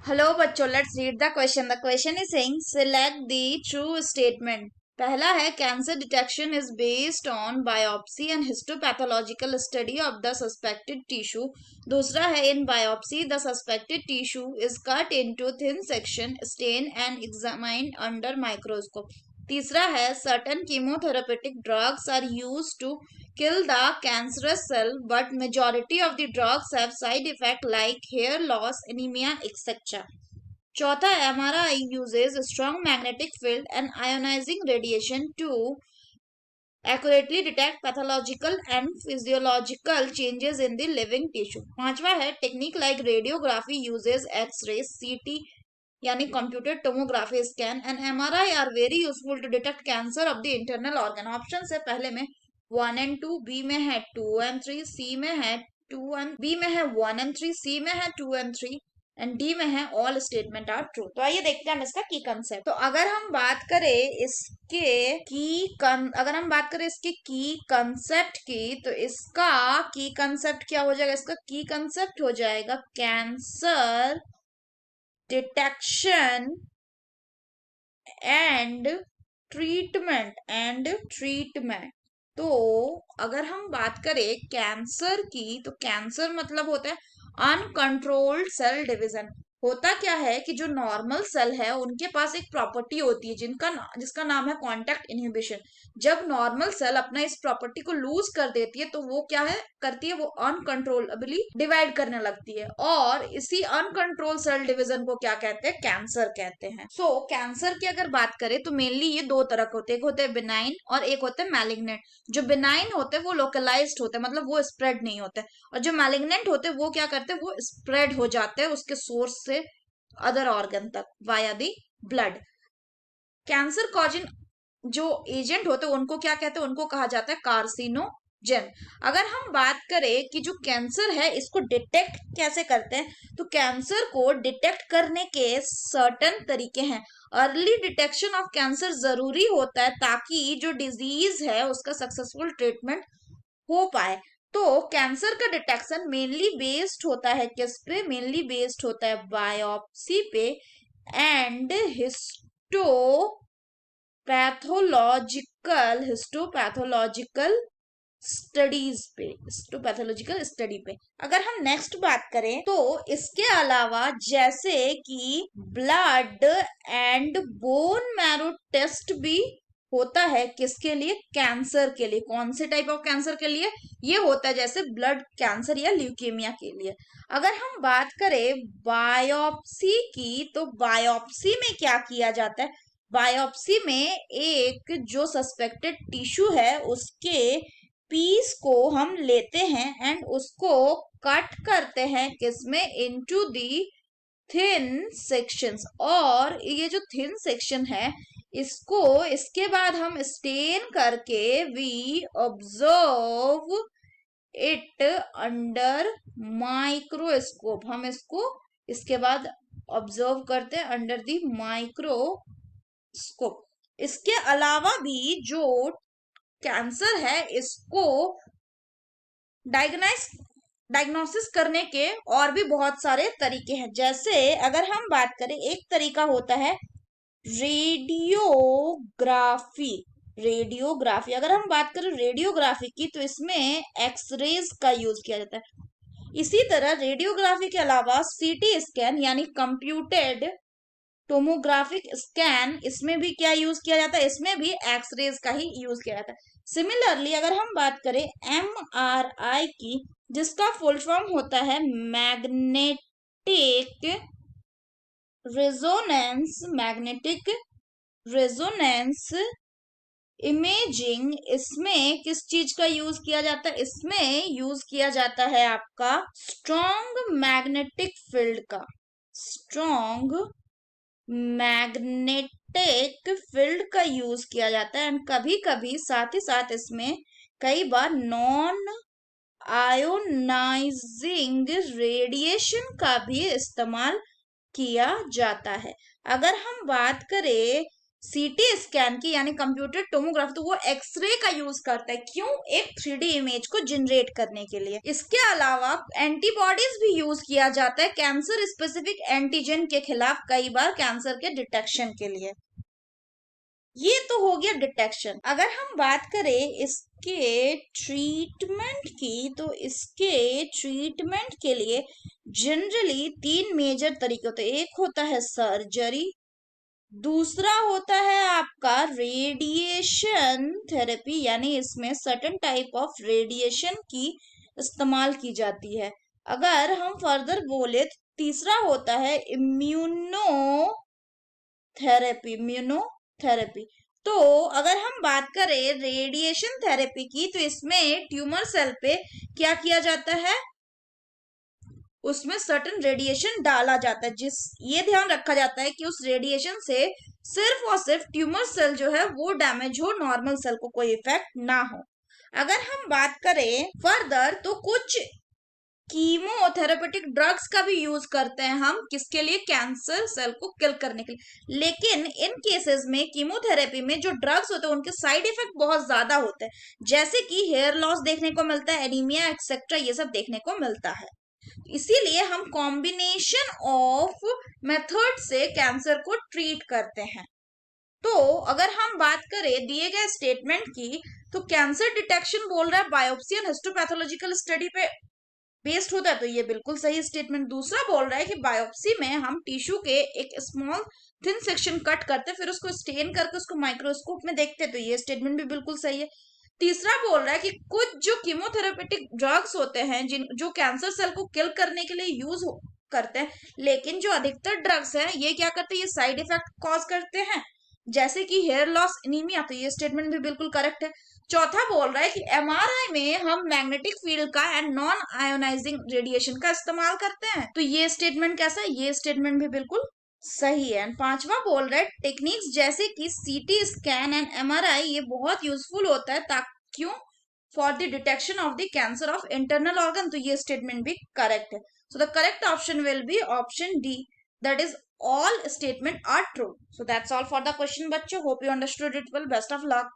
Hello बच्चों, let's read the question. The question is saying select the true statement. पहला है cancer detection is based on biopsy and histopathological study of the suspected tissue. दूसरा है in biopsy the suspected tissue is cut into thin section stain and examined under microscope. तीसरा है certain chemotherapeutic drugs are used to kill the cancerous cell, but majority of the drugs have side effect like hair loss, anemia, etc. चौथा, MRI uses strong magnetic field and ionizing radiation to accurately detect pathological and physiological changes in the living tissue. पांचवा है technique like radiography uses X-ray, CT यानी computer tomography scan and MRI are very useful to detect cancer of the internal organ. Option है पहले में 1 and 2, B में है 2 and 3, सी में है 2 and बी में है 1 and 3, सी में है 2 and 3 एंड डी में है ऑल स्टेटमेंट आर ट्रू. तो आइए देखते हैं हम इसका की कंसेप्ट. तो अगर हम बात करें इसके की कंसेप्ट की, तो इसका की कंसेप्ट क्या हो जाएगा? इसका की कंसेप्ट हो जाएगा कैंसर डिटेक्शन एंड ट्रीटमेंट. तो अगर हम बात करें कैंसर की, तो कैंसर मतलब होता है अनकंट्रोल्ड सेल डिवीजन. होता क्या है कि जो नॉर्मल सेल है उनके पास एक प्रॉपर्टी होती है जिसका नाम है कांटेक्ट इनहिबिशन. जब नॉर्मल सेल अपना इस प्रॉपर्टी को लूज कर देती है तो वो क्या है करती है, वो अनकंट्रोलेबली डिवाइड करने लगती है, और इसी अनकंट्रोल सेल डिवीजन को क्या कहते हैं? कैंसर कहते हैं. सो कैंसर की अगर बात करें तो मेनली ये दो तरह के होते हैं. एक होते हैं बिनाइन और एक होते हैं मैलिग्नेंट. जो बिनाइन होते हैं वो लोकलाइज्ड होते हैं, मतलब वो स्प्रेड नहीं होते, और जो मैलिग्नेंट होते हैं वो क्या करते हैं? वो स्प्रेड हो जाते हैं उसके सोर्स से अदर ऑर्गन तक via the blood. Cancer causing जो एजेंट होते हैं उनको क्या कहते हैं? उनको कहा जाता है कार्सिनोजेन. अगर हम बात करें कि जो कैंसर है इसको डिटेक्ट कैसे करते हैं, तो कैंसर को डिटेक्ट करने के सर्टेन तरीके हैं. अर्ली डिटेक्शन ऑफ कैंसर जरूरी होता है ताकि जो डिजीज है उसका सक्सेसफुल ट्रीटमेंट हो पाए. तो कैंसर का डिटेक्शन मेनली बेस्ड होता है किस पे? मेनली बेस्ड होता है बायोप्सी पे एंड हिस्टोपैथोलॉजिकल स्टडी पे. अगर हम नेक्स्ट बात करें तो इसके अलावा जैसे कि blood and bone marrow test भी होता है. किसके लिए? कैंसर के लिए. कौन से टाइप ऑफ कैंसर के लिए ये होता है? जैसे ब्लड कैंसर या ल्यूकेमिया के लिए. अगर हम बात करें बायोप्सी की, तो बायोप्सी में क्या किया जाता है? बायोप्सी में एक जो सस्पेक्टेड टिश्यू है उसके पीस को हम लेते हैं एंड उसको कट करते हैं किसमें? Into the thin sections. और ये जो थिन सेक्शन है इसको इसके बाद हम स्टेन करके we observe it under microscope. हम इसको इसके बाद ऑब्जर्व करते हैं अंडर दी माइक्रोस्कोप. इसके अलावा भी जो कैंसर है इसको डायग्नोसिस करने के और भी बहुत सारे तरीके हैं. जैसे अगर हम बात करें, एक तरीका होता है रेडियोग्राफी. अगर हम बात करें रेडियोग्राफी की, तो इसमें एक्सरेज का यूज किया जाता है. इसी तरह रेडियोग्राफी के अलावा सीटी स्कैन यानी कंप्यूटेड टोमोग्राफिक स्कैन, इसमें भी क्या यूज किया जाता है? इसमें भी एक्सरेज का ही यूज किया जाता है. सिमिलरली अगर हम बात करें MRI की, जिसका फुल फॉर्म होता है मैग्नेटिक रेजोनेंस इमेजिंग, इसमें किस चीज का यूज किया जाता है? इसमें यूज किया जाता है आपका स्ट्रॉन्ग मैग्नेटिक फील्ड का. स्ट्रॉन्ग मैग्नेटिक फील्ड का यूज किया जाता है. एंड कभी कभी साथ ही साथ इसमें कई बार नॉन आयोनाइजिंग रेडिएशन का भी इस्तेमाल किया जाता है. अगर हम बात करें सीटी स्कैन की यानी कंप्यूटर टोमोग्राफी, तो वो एक्सरे का यूज करता है। क्यों? एक 3D इमेज को जनरेट करने के लिए। इसके अलावा एंटीबॉडीज भी यूज किया जाता है कैंसर स्पेसिफिक एंटीजन के खिलाफ, कई बार कैंसर के डिटेक्शन के लिए। ये तो हो गया डिटेक्शन। अगर हम बात करें इसके ट्रीटमेंट की, तो इसके ट्रीटमेंट के लिए जनरली 3 मेजर तरीके होते हैं। एक होता है सर्जरी, दूसरा होता है आपका रेडिएशन थेरेपी, यानी इसमें सर्टेन टाइप ऑफ रेडिएशन की इस्तेमाल की जाती है। अगर हम फर्दर बोले तो तीसरा होता है इम्यूनोथेरेपी। तो अगर हम बात करें रेडिएशन थेरेपी की, तो इसमें ट्यूमर सेल पे क्या किया जाता है, उसमें सर्टेन रेडिएशन डाला जाता है, जिस ये ध्यान रखा जाता है कि उस रेडिएशन से सिर्फ और सिर्फ ट्यूमर सेल जो है वो डैमेज हो, नॉर्मल सेल को कोई इफेक्ट ना हो। अगर हम बात करें फर्दर, तो कुछ कीमोथेरेपेटिक ड्रग्स का भी यूज करते हैं हम, किसके लिए? कैंसर सेल को किल करने के लिए। लेकिन इन केसेस में कीमोथेरेपी में जो ड्रग्स होते हैं उनके साइड इफेक्ट बहुत ज्यादा होते हैं, जैसे कि हेयर लॉस देखने को मिलता है, एनीमिया एक्सेट्रा, ये सब देखने को मिलता है। इसीलिए हम कॉम्बिनेशन ऑफ मेथड से कैंसर को ट्रीट करते हैं। तो अगर हम बात करें दिए गए स्टेटमेंट की, तो कैंसर डिटेक्शन बोल रहा है बायोप्सी एंड हिस्टोपैथोलॉजिकल स्टडी पे बेस्ड होता है, तो ये बिल्कुल सही स्टेटमेंट। दूसरा बोल रहा है कि बायोप्सी में हम टिश्यू के एक स्मॉल थिन सेक्शन कट करते, फिर उसको स्टेन करके उसको माइक्रोस्कोप में देखते, तो ये स्टेटमेंट भी बिल्कुल सही है। तीसरा बोल रहा है कि कुछ जो कीमोथेरेपेटिक ड्रग्स होते हैं जिन जो कैंसर सेल को किल करने के लिए यूज करते हैं, लेकिन जो अधिकतर ड्रग्स हैं ये क्या करते हैं, ये साइड इफेक्ट कॉज करते हैं, जैसे कि हेयर लॉस, एनीमिया, तो ये स्टेटमेंट भी बिल्कुल करेक्ट है। चौथा बोल रहा है कि एमआरआई में हम मैग्नेटिक फील्ड का एंड नॉन आयोनाइजिंग रेडिएशन का इस्तेमाल करते हैं, तो ये स्टेटमेंट कैसा है? ये स्टेटमेंट भी बिल्कुल सही है। एंड पांचवा बोल रहा है टेक्निक्स जैसे कि सीटी स्कैन एंड एमआरआई ये बहुत यूजफुल होता है, ताकि क्यों? For the detection of the cancer of internal organ, तो ये स्टेटमेंट भी करेक्ट है। So the correct option will be option D, that is all statement are true. So that's all for the question बच्चों, hope you understood it well, best of luck.